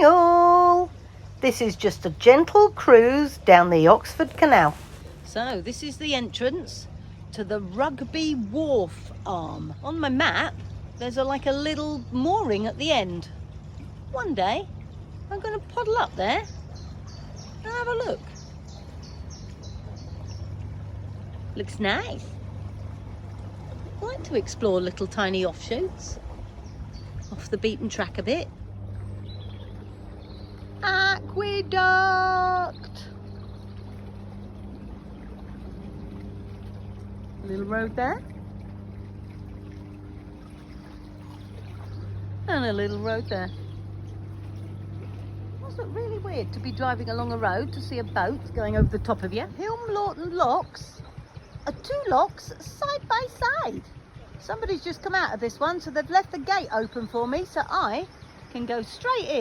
Morning all! This is just a gentle cruise down the Oxford Canal. So this is the entrance to the Rugby Wharf arm. On my map there's like a little mooring at the end. One day I'm going to paddle up there and have a look. Looks nice. I like to explore little tiny offshoots, off the beaten track a bit. Aqueduct! A little road there. And a little road there. Must look really weird to be driving along a road to see a boat going over the top of you. Lawton Locks are two locks side by side. Somebody's just come out of this one, so they've left the gate open for me so I can go straight in.